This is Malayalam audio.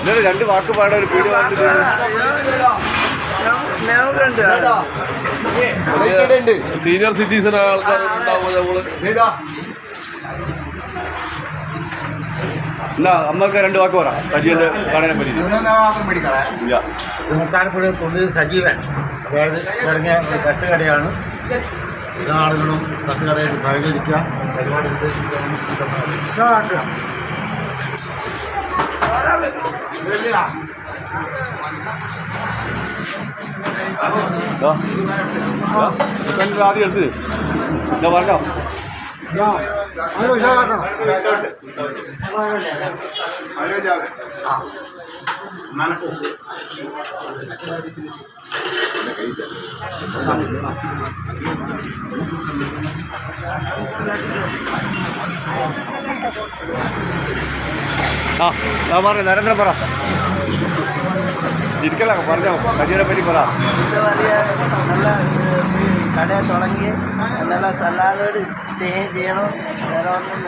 ഇന്നലെ 2 വാക്ക് പാടാൻ ഒരു പീടി സീനിയർ സിറ്റിസൺ ആൾക്കാരുണ്ടാവുമ്പോൾ നമ്മള് എന്നാ അമ്മക്ക് 2 വാക്ക് പറ സജീവന്റെ കാണാനെ പറ്റി. മുത്താനപ്പുഴ തൊഴിൽ സജീവൻ, അതായത് തുടങ്ങിയ ഒരു തട്ടുകടയാണ്. എല്ലാ ആളുകളും തട്ടുകടയിൽ സഹകരിക്കുക, പരിപാടി ആദ്യം എടുത്ത് എന്താ പറഞ്ഞോ. ഞാൻ പറഞ്ഞു നരേന്ദ്രൻ പറ ഇരിക്കല പറഞ്ഞോ സജീവനെ പറ്റി പറ. നല്ല കട തുടങ്ങി നല്ല സലാഡ് സ്നേഹം ചെയ്യണം, വേറെ ഒന്നും